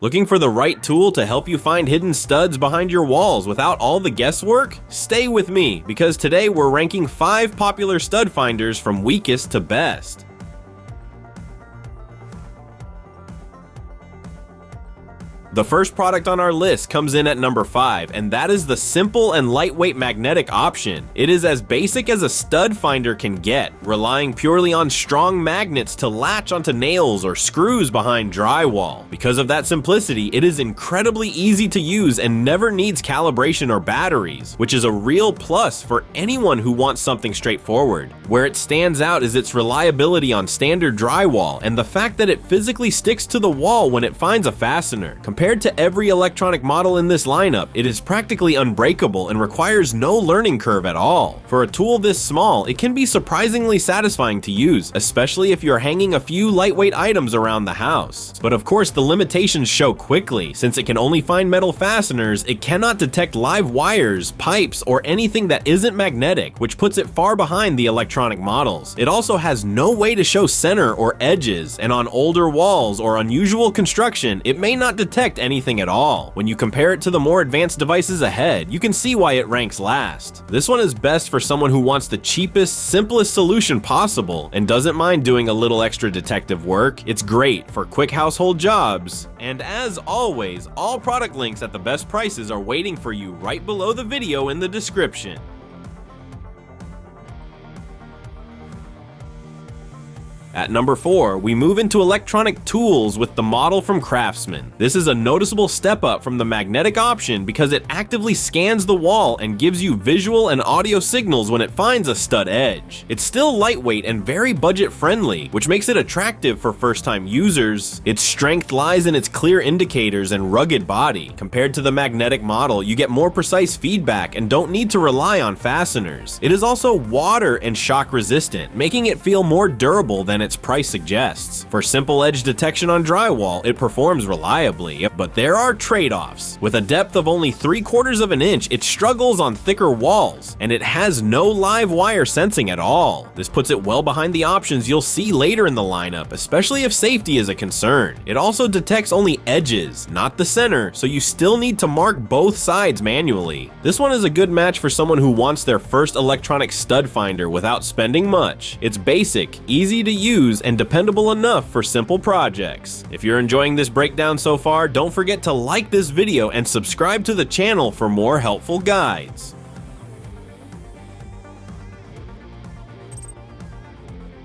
Looking for the right tool to help you find hidden studs behind your walls without all the guesswork? Stay with me, because today we're ranking 5 popular stud finders from weakest to best. The first product on our list comes in at number 5, and that is the simple and lightweight magnetic option. It is as basic as a stud finder can get, relying purely on strong magnets to latch onto nails or screws behind drywall. Because of that simplicity, it is incredibly easy to use and never needs calibration or batteries, which is a real plus for anyone who wants something straightforward. Where it stands out is its reliability on standard drywall and the fact that it physically sticks to the wall when it finds a fastener. Compared to every electronic model in this lineup, it is practically unbreakable and requires no learning curve at all. For a tool this small, it can be surprisingly satisfying to use, especially if you're hanging a few lightweight items around the house. But of course, the limitations show quickly. Since it can only find metal fasteners, it cannot detect live wires, pipes, or anything that isn't magnetic, which puts it far behind the electronic models. It also has no way to show center or edges, and on older walls or unusual construction, it may not detect anything at all. When you compare it to the more advanced devices ahead, you can see why it ranks last. This one is best for someone who wants the cheapest, simplest solution possible and doesn't mind doing a little extra detective work. It's great for quick household jobs. And as always, all product links at the best prices are waiting for you right below the video in the description. At number 4, we move into electronic tools with the model from CRAFTSMAN. This is a noticeable step up from the magnetic option because it actively scans the wall and gives you visual and audio signals when it finds a stud edge. It's still lightweight and very budget friendly, which makes it attractive for first-time users. Its strength lies in its clear indicators and rugged body. Compared to the magnetic model, you get more precise feedback and don't need to rely on fasteners. It is also water and shock resistant, making it feel more durable than its price suggests. For simple edge detection on drywall, it performs reliably, but there are trade-offs. With a depth of only 3/4 of an inch, it struggles on thicker walls, and it has no live wire sensing at all. This puts it well behind the options you'll see later in the lineup, especially if safety is a concern. It also detects only edges, not the center, so you still need to mark both sides manually. This one is a good match for someone who wants their first electronic stud finder without spending much. It's basic, easy to use, and dependable enough for simple projects. If you're enjoying this breakdown so far, don't forget to like this video and subscribe to the channel for more helpful guides.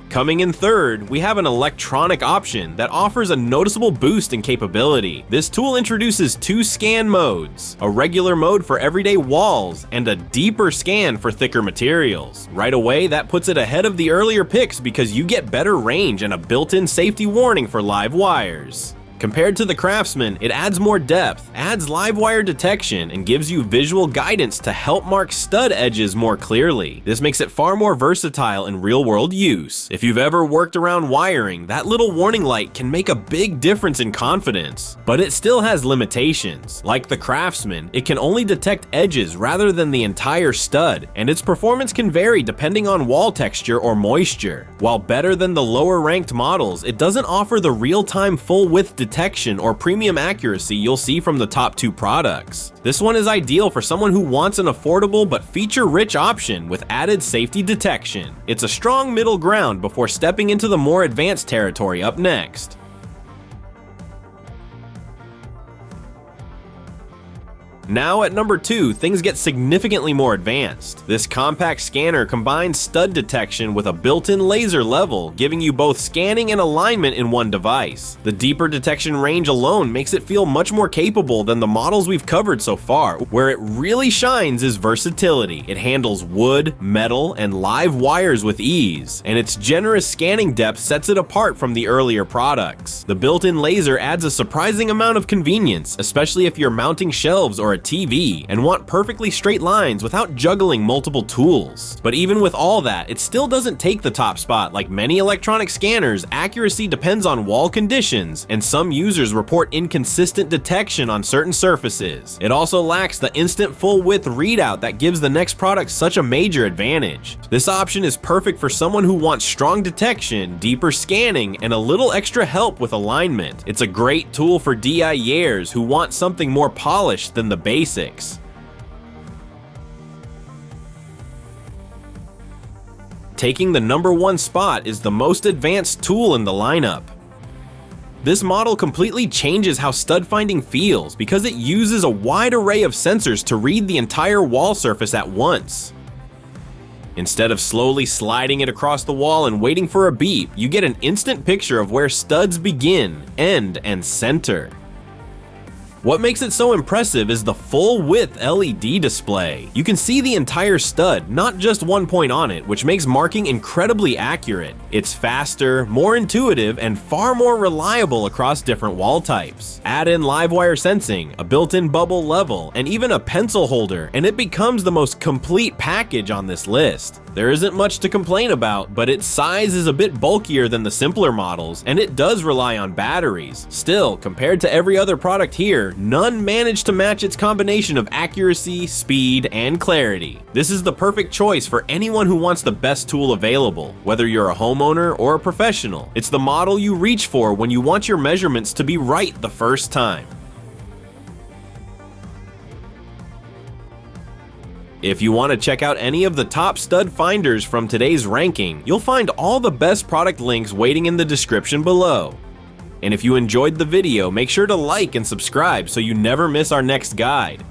Coming in third, we have an electronic option that offers a noticeable boost in capability. This tool introduces 2 scan modes, a regular mode for everyday walls and a deeper scan for thicker materials. Right away, that puts it ahead of the earlier picks because you get better range and a built-in safety warning for live wires. Compared to the CRAFTSMAN, it adds more depth, adds live wire detection, and gives you visual guidance to help mark stud edges more clearly. This makes it far more versatile in real-world use. If you've ever worked around wiring, that little warning light can make a big difference in confidence. But it still has limitations. Like the CRAFTSMAN, it can only detect edges rather than the entire stud, and its performance can vary depending on wall texture or moisture. While better than the lower-ranked models, it doesn't offer the real-time full-width detection or premium accuracy you'll see from the top 2 products. This one is ideal for someone who wants an affordable but feature-rich option with added safety detection. It's a strong middle ground before stepping into the more advanced territory up next. Now at number 2, things get significantly more advanced. This compact scanner combines stud detection with a built-in laser level, giving you both scanning and alignment in one device. The deeper detection range alone makes it feel much more capable than the models we've covered so far. Where it really shines is versatility. It handles wood, metal, and live wires with ease, and its generous scanning depth sets it apart from the earlier products. The built-in laser adds a surprising amount of convenience, especially if you're mounting shelves or or a TV and want perfectly straight lines without juggling multiple tools. But even with all that, it still doesn't take the top spot. Like many electronic scanners, accuracy depends on wall conditions, and some users report inconsistent detection on certain surfaces. It also lacks the instant full width readout that gives the next product such a major advantage. This option is perfect for someone who wants strong detection, deeper scanning, and a little extra help with alignment. It's a great tool for DIYers who want something more polished than the basics. Taking the #1 spot is the most advanced tool in the lineup. This model completely changes how stud finding feels because it uses a wide array of sensors to read the entire wall surface at once. Instead of slowly sliding it across the wall and waiting for a beep, you get an instant picture of where studs begin, end, and center. What makes it so impressive is the full width LED display. You can see the entire stud, not just one point on it, which makes marking incredibly accurate. It's faster, more intuitive, and far more reliable across different wall types. Add in live wire sensing, a built-in bubble level, and even a pencil holder, and it becomes the most complete package on this list. There isn't much to complain about, but its size is a bit bulkier than the simpler models, and it does rely on batteries. Still, compared to every other product here, none managed to match its combination of accuracy, speed, and clarity. This is the perfect choice for anyone who wants the best tool available, whether you're a homeowner or a professional. It's the model you reach for when you want your measurements to be right the first time. If you want to check out any of the top stud finders from today's ranking, you'll find all the best product links waiting in the description below. And if you enjoyed the video, make sure to like and subscribe so you never miss our next guide.